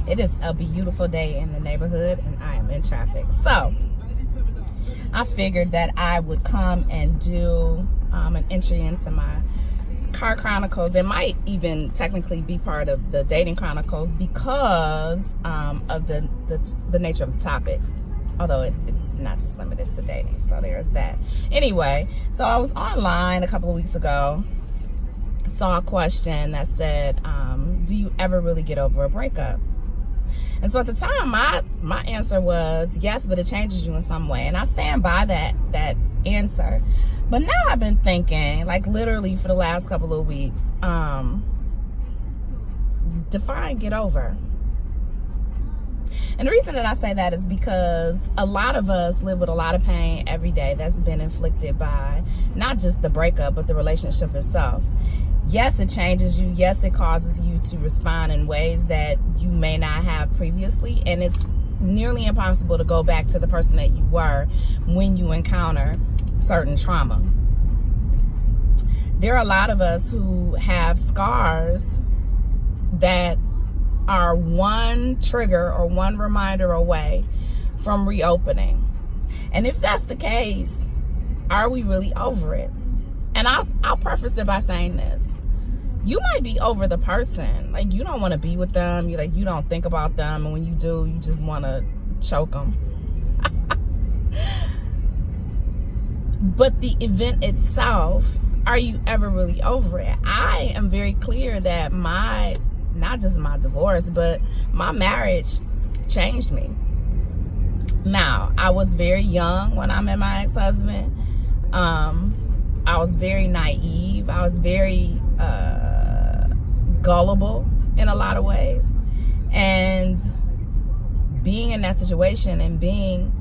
It is a beautiful day in the neighborhood and I am in traffic. So I figured that I would come and do an entry into my car chronicles. It might even technically be part of the dating chronicles because of the nature of the topic. Although it's not just limited to dating, so there's that. Anyway, so I was online a couple of weeks ago, saw a question that said, do you ever really get over a breakup? And so at the time, my answer was yes, but it changes you in some way. And I stand by that answer. But now I've been thinking, like literally for the last couple of weeks, define get over. And the reason that I say that is because a lot of us live with a lot of pain every day that's been inflicted by not just the breakup, but the relationship itself. Yes, it changes you. Yes, it causes you to respond in ways that you may not have previously. And it's nearly impossible to go back to the person that you were when you encounter certain trauma. There are a lot of us who have scars that are one trigger or one reminder away from reopening. And if that's the case, are we really over it? And I'll preface it by saying this. You might be over the person. Like, you don't want to be with them. You don't think about them. And when you do, you just want to choke them. But the event itself, are you ever really over it? I am very clear that not just my divorce, but my marriage changed me. Now, I was very young when I met my ex-husband. I was very naive. I was very gullible in a lot of ways. And being in that situation and being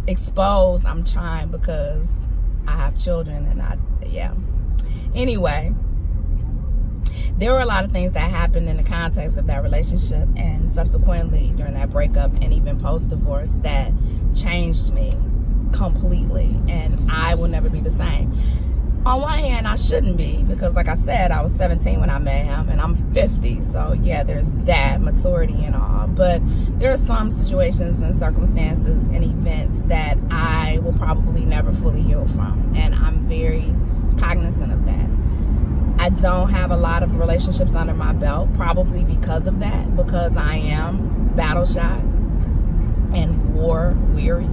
exposed, I'm trying because I have children and Anyway, there were a lot of things that happened in the context of that relationship and subsequently during that breakup and even post-divorce that changed me completely, and I will never be the same. On one hand, I shouldn't be, because like I said, I was 17 when I met him and I'm 50, so yeah, there's that maturity and all, but there are some situations and circumstances and events that I will probably never fully heal from, and I'm very cognizant of that. I don't have a lot of relationships under my belt, probably because of that, because I am battle shy and war weary.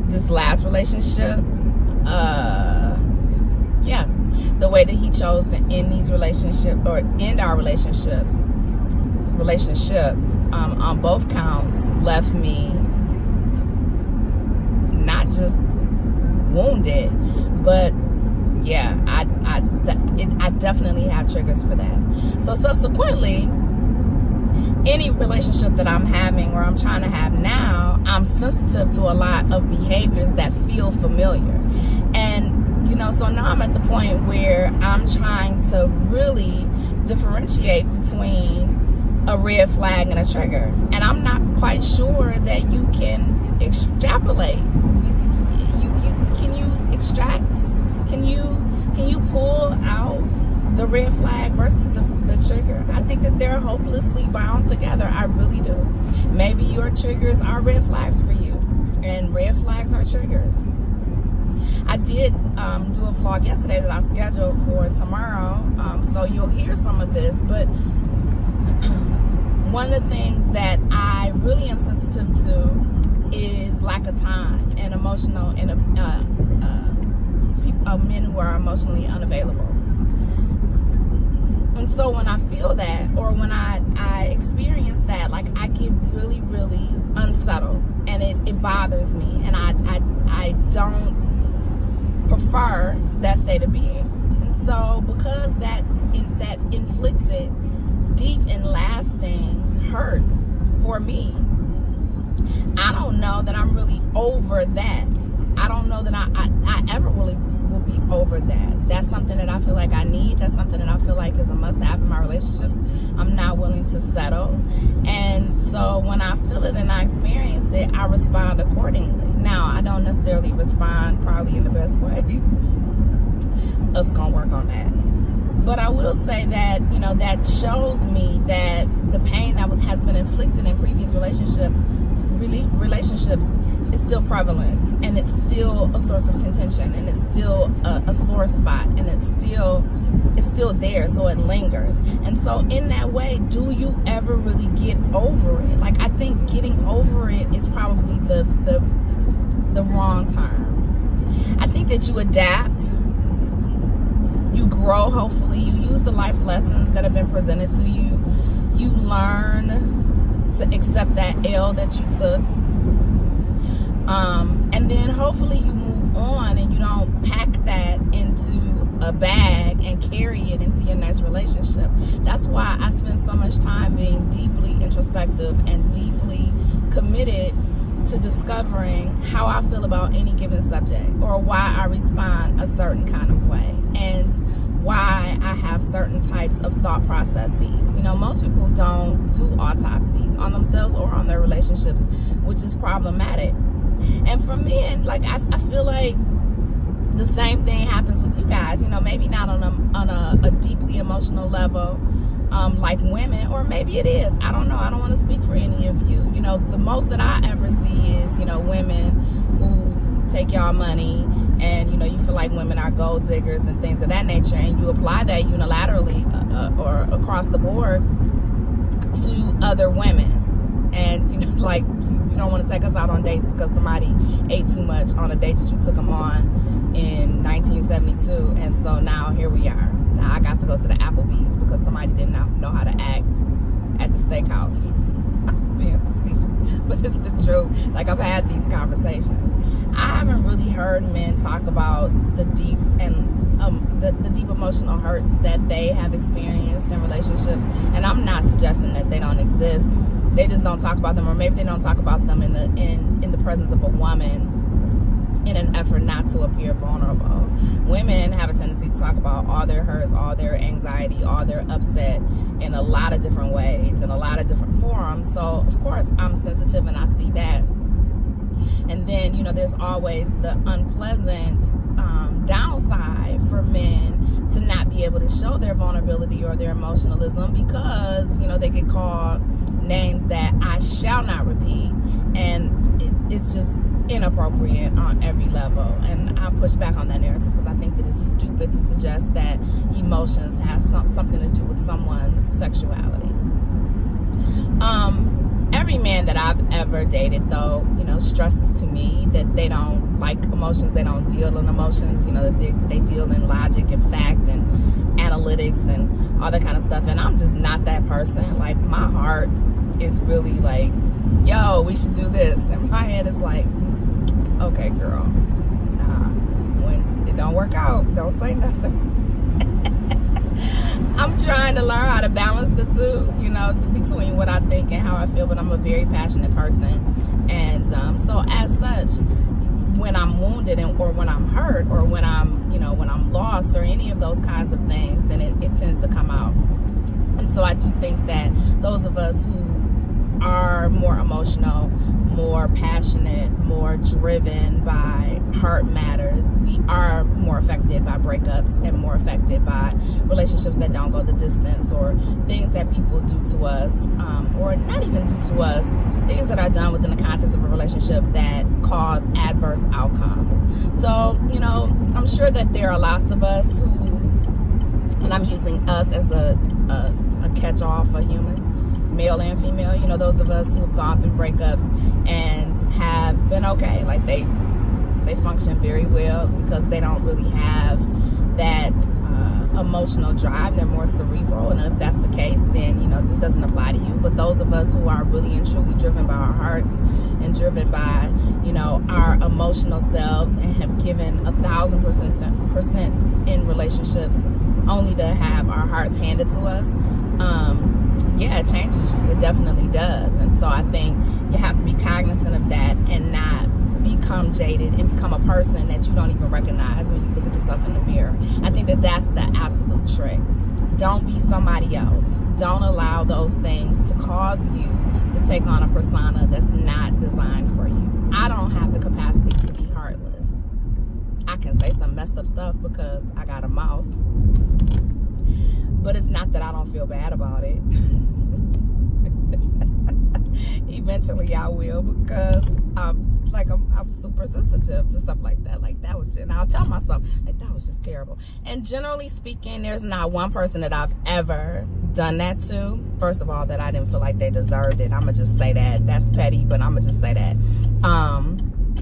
This last relationship, the way that he chose to end these relationships or end our relationship on both counts left me not just wounded, but yeah, I definitely have triggers for that. So subsequently, any relationship that I'm having or I'm trying to have now, I'm sensitive to a lot of behaviors that feel familiar. And, so now I'm at the point where I'm trying to really differentiate between a red flag and a trigger. And I'm not quite sure that you can extrapolate. Can you extract? Can you pull out the red flag versus the trigger? I think that they're hopelessly bound together. I really do. Maybe your triggers are red flags for you, and red flags are triggers. I did do a vlog yesterday that I scheduled for tomorrow, so you'll hear some of this, but one of the things that I really am sensitive to is lack of time and emotional and of men who are emotionally unavailable. And so when I feel that, or when I experience that, like, I get really, really unsettled, and it bothers me, and I don't prefer that state of being. And so because that inflicted deep and lasting hurt for me, I don't know that I'm really over that. I don't know that I ever really will be over that. That's something that I feel like I need. That's something that I feel like is a must-have in my relationships. I'm not willing to settle. And so when I feel it and I experience it, I respond accordingly. Now, I don't necessarily respond probably in the best way. Us gonna work on that. But I will say that, you know, that shows me that the pain that has been inflicted in previous relationships is still prevalent, and it's still a source of contention, and it's still a sore spot, and it's still there, so it lingers. And so in that way, do you ever really get over it? Like, I think getting over it is probably the wrong term. I think that you adapt, you grow, hopefully, you use the life lessons that have been presented to you, you learn to accept that L that you took, and then hopefully you move on and you don't pack that into a bag and carry it into your next relationship. That's why I spend so much time being deeply introspective and deeply committed to discovering how I feel about any given subject, or why I respond a certain kind of way, and why I have certain types of thought processes. You know, most people don't do autopsies on themselves or on their relationships, which is problematic. And for men, like, I feel like the same thing happens with you guys. You know, maybe not on a deeply emotional level, like women, or maybe it is. I don't know. I don't want to speak for any of you. You know, the most that I ever see is, you know, women who take y'all money, and, you know, you feel like women are gold diggers and things of that nature, and you apply that unilaterally or across the board to other women. And, you know, like, you don't want to take us out on dates because somebody ate too much on a date that you took them on in 1972, and so now here we are. Now I got to go to the Applebee's because somebody did not know how to act at the steakhouse. I'm being facetious, but it's the truth. Like, I've had these conversations. I haven't really heard men talk about the deep and the deep emotional hurts that they have experienced in relationships, and I'm not suggesting that they don't exist. They just don't talk about them, or maybe they don't talk about them in the presence of a woman in an effort not to appear vulnerable. Women have a tendency to talk about all their hurts, all their anxiety, all their upset in a lot of different ways, in a lot of different forums. So, of course, I'm sensitive and I see that. And then, you know, there's always the unpleasant downside for men to not be able to show their vulnerability or their emotionalism because, you know, they get called names that I shall not repeat, and it's just inappropriate on every level. And I push back on that narrative because I think that it's stupid to suggest that emotions have something to do with someone's sexuality. Every man that I've ever dated, though, you know, stresses to me that they don't like emotions, they don't deal in emotions, you know, that they deal in logic and fact and analytics and all that kind of stuff. And I'm just not that person. Like, my heart is really like, yo, we should do this, and my head is like, okay, girl, when it don't work out, don't say nothing. I'm trying to learn how to balance the two, you know, between what I think and how I feel, but I'm a very passionate person. And so as such, when I'm wounded or when I'm hurt or when I'm, you know, when I'm lost or any of those kinds of things, then it tends to come out. And so I do think that those of us who are more emotional, more passionate, more driven by hurt matters, we are more affected by breakups and more affected by relationships that don't go the distance, or things that people do to us, or not even do to us, things that are done within the context of a relationship that cause adverse outcomes. So, you know, I'm sure that there are lots of us who, and I'm using us as a catch-all for humans, male and female, you know, those of us who've gone through breakups and have been okay. Like, they function very well because they don't really have that emotional drive. They're more cerebral, and if that's the case, then, you know, this doesn't apply to you. But those of us who are really and truly driven by our hearts and driven by, you know, our emotional selves, and have given 1,000% in relationships only to have our hearts handed to us, yeah, it changes you. It definitely does. And so I think you have to be cognizant of that and not become jaded and become a person that you don't even recognize when you look at yourself in the mirror. I think that that's the absolute trick. Don't be somebody else. Don't allow those things to cause you to take on a persona that's not designed for you. I don't have the capacity to be heartless. I can say some messed up stuff because I got a mouth. But it's not that I don't feel bad about it. Eventually I will, because I'm super sensitive to stuff like that. Like, that was, and I'll tell myself, like, that was just terrible. And generally speaking, there's not one person that I've ever done that to, first of all, that I didn't feel like they deserved it. I'm gonna just say that. That's petty, but I'm gonna just say that.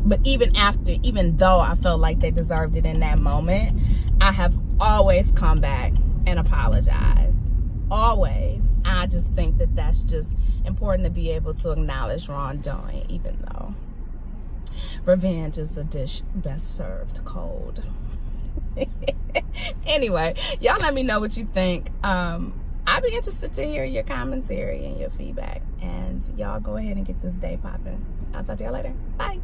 But even though I felt like they deserved it in that moment, I have always come back and apologized. Always. I just think that that's just important to be able to acknowledge wrongdoing, even though revenge is a dish best served cold. Anyway, y'all let me know what you think. I'd be interested to hear your commentary and your feedback. And y'all go ahead and get this day popping. I'll talk to y'all later. Bye.